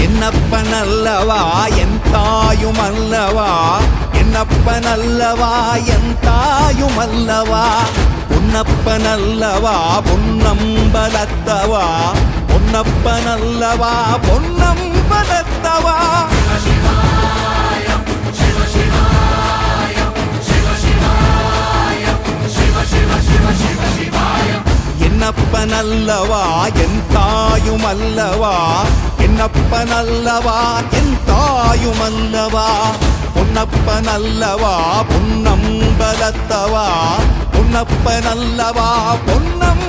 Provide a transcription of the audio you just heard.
என்னப்பனல்லவா என் தாயுமல்லவா, என்னப்பனல்லவா என் தாயுமல்லவா, பொன்னப்பனல்லவா பொன்னம்பலத்தவா, பொன்னப்பனல்லவா பொன்னம்பலத்தவா. என்னப்பனல்லவா என் தாயுமல்லவா, என்னப்பனல்லவா என் தாயுமல்லவா, பொன்னப்பனல்லவா பொன்னம்பலத்தவா, பொன்னப்பனல்லவா பொன்னம்